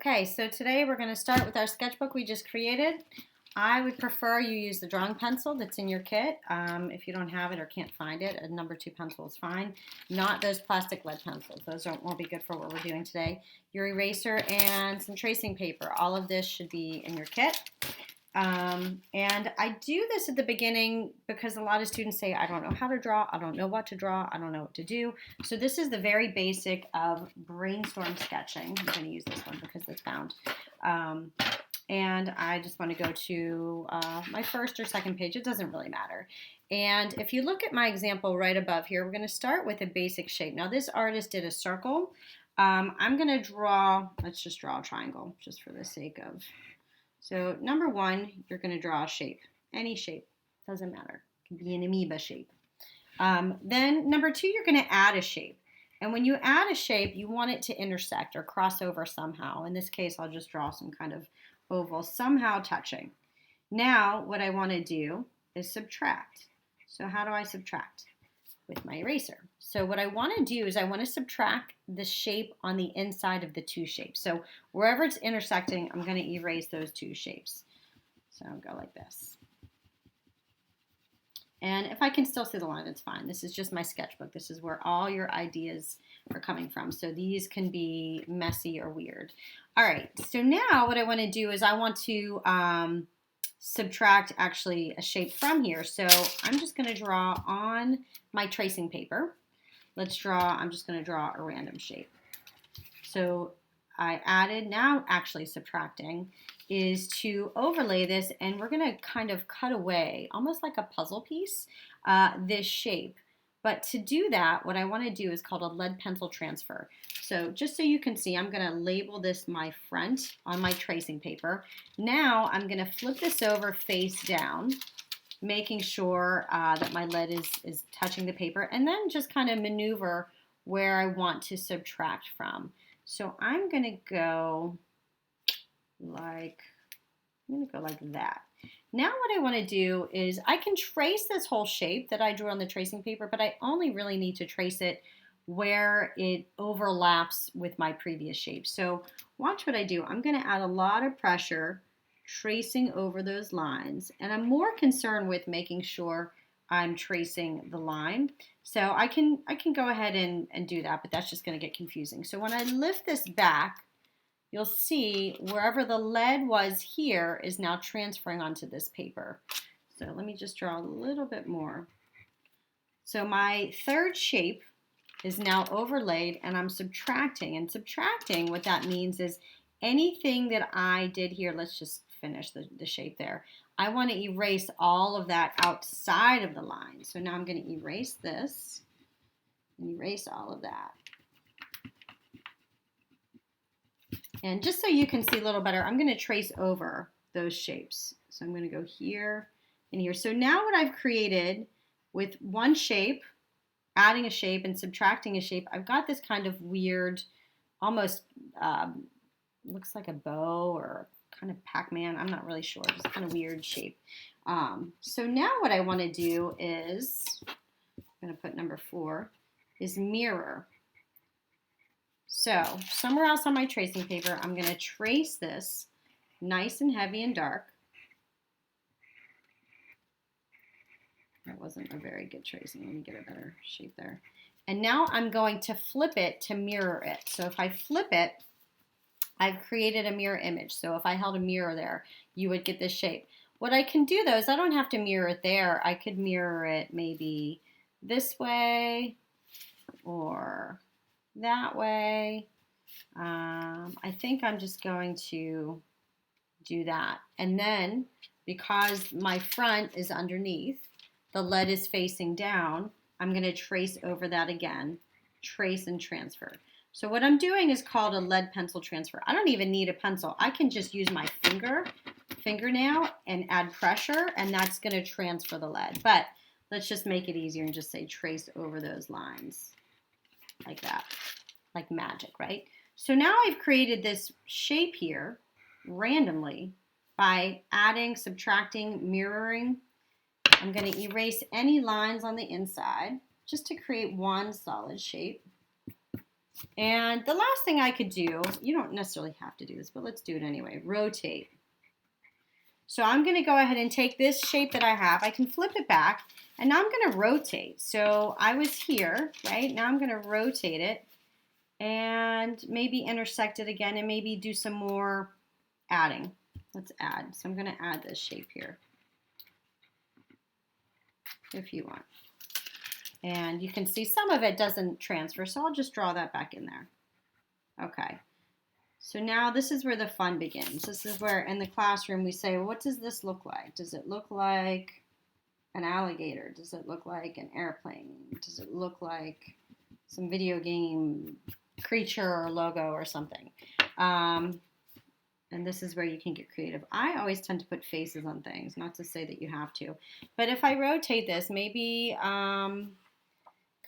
Okay, so today we're going to start with our sketchbook we just created. I would prefer you use the drawing pencil that's in your kit. If you don't have it or can't find it, a number 2 pencil is fine. Not those plastic lead pencils. Those won't be good for what we're doing today. Your eraser and some tracing paper. All of this should be in your kit. And I do this at the beginning because a lot of students say, I don't know how to draw, I don't know what to draw, I don't know what to do. So this is the very basic of brainstorm sketching. I'm going to use this one because it's bound. And I just want to go to my first or second page. It doesn't really matter. And if you look at my example right above here, we're going to start with a basic shape. Now this artist did a circle. I'm going to draw, let's just draw a triangle just for the sake of. So number 1, you're going to draw a shape. Any shape, doesn't matter. It can be an amoeba shape. Then number 2, you're going to add a shape. And when you add a shape, you want it to intersect or cross over somehow. In this case, I'll just draw some kind of oval somehow touching. Now what I want to do is subtract. So how do I subtract? With my eraser. So what I want to do is I want to subtract the shape on the inside of the 2 shapes. So wherever it's intersecting, I'm going to erase those 2 shapes. So I'll go like this. And if I can still see the line, that's fine. This is just my sketchbook. This is where all your ideas are coming from. So these can be messy or weird. All right, so now what I want to do is I want to subtract actually a shape from here. So I'm just going to draw on my tracing paper. I'm just going to draw a random shape. So I added, now actually subtracting is to overlay this, and we're going to kind of cut away, almost like a puzzle piece, this shape. But to do that, what I want to do is called a lead pencil transfer. So just so you can see, I'm going to label this my front on my tracing paper. Now I'm going to flip this over face down, making sure that my lead is touching the paper, and then just kind of maneuver where I want to subtract from. So I'm going to go like that. Now what I want to do is I can trace this whole shape that I drew on the tracing paper, but I only really need to trace it where it overlaps with my previous shape. So watch what I do. I'm going to add a lot of pressure tracing over those lines, and I'm more concerned with making sure I'm tracing the line. So I can go ahead and do that, but that's just going to get confusing. So when I lift this back, you'll see wherever the lead was here is now transferring onto this paper. So let me just draw a little bit more. So my third shape is now overlaid, and I'm subtracting. And subtracting, what that means is anything that I did here, let's just finish the shape there. I want to erase all of that outside of the line. So now I'm going to erase this and erase all of that. And just so you can see a little better, I'm going to trace over those shapes. So I'm going to go here and here. So now what I've created with one shape, adding a shape and subtracting a shape, I've got this kind of weird, almost looks like a bow or kind of Pac-Man. I'm not really sure. It's kind of weird shape. So now what I want to do is, I'm going to put number 4, is mirror. So somewhere else on my tracing paper, I'm going to trace this nice and heavy and dark. That wasn't a very good tracing. Let me get a better shape there. And now I'm going to flip it to mirror it. So if I flip it, I've created a mirror image. So if I held a mirror there, you would get this shape. What I can do though is I don't have to mirror it there. I could mirror it maybe this way or that way. I think I'm just going to do that. And then because my front is underneath, the lead is facing down, I'm going to trace over that again, trace and transfer. So what I'm doing is called a lead pencil transfer. I don't even need a pencil. I can just use my fingernail and add pressure, and that's going to transfer the lead. But let's just make it easier and just say trace over those lines like that, like magic, right? So now I've created this shape here randomly by adding, subtracting, mirroring. I'm going to erase any lines on the inside just to create one solid shape. And the last thing I could do, you don't necessarily have to do this, but let's do it anyway, rotate. So I'm going to go ahead and take this shape that I have. I can flip it back, and now I'm going to rotate. So I was here, right? Now I'm going to rotate it and maybe intersect it again and maybe do some more adding. Let's add. So I'm going to add this shape here if you want. And you can see some of it doesn't transfer, so I'll just draw that back in there. Okay. So now this is where the fun begins. This is where in the classroom we say, well, what does this look like? Does it look like an alligator? Does it look like an airplane? Does it look like some video game creature or logo or something? And this is where you can get creative. I always tend to put faces on things, not to say that you have to. But if I rotate this, maybe kind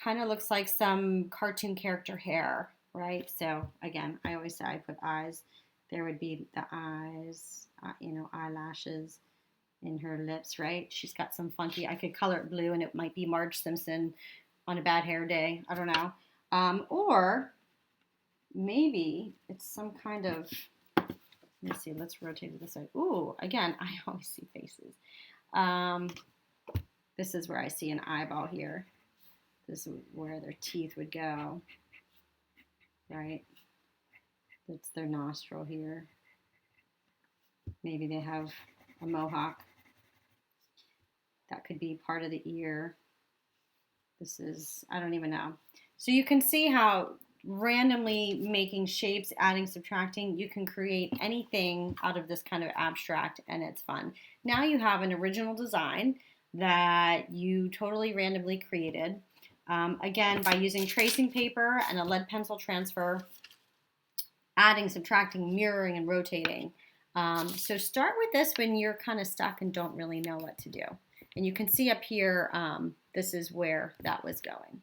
of looks like some cartoon character hair. Right, so again, I always say I put eyes. There would be the eyes, eyelashes in her lips, right? She's got some funky, I could color it blue and it might be Marge Simpson on a bad hair day. I don't know. Or maybe it's some kind of, let me see, let's rotate it this way. Ooh, again, I always see faces. This is where I see an eyeball here. This is where their teeth would go. Right? That's their nostril here. Maybe they have a mohawk. That could be part of the ear. This is, I don't even know. So you can see how randomly making shapes, adding, subtracting, you can create anything out of this kind of abstract, and it's fun. Now you have an original design that you totally randomly created. Again, by using tracing paper and a lead pencil transfer, adding, subtracting, mirroring, and rotating. So start with this when you're kind of stuck and don't really know what to do. And you can see up here, this is where that was going.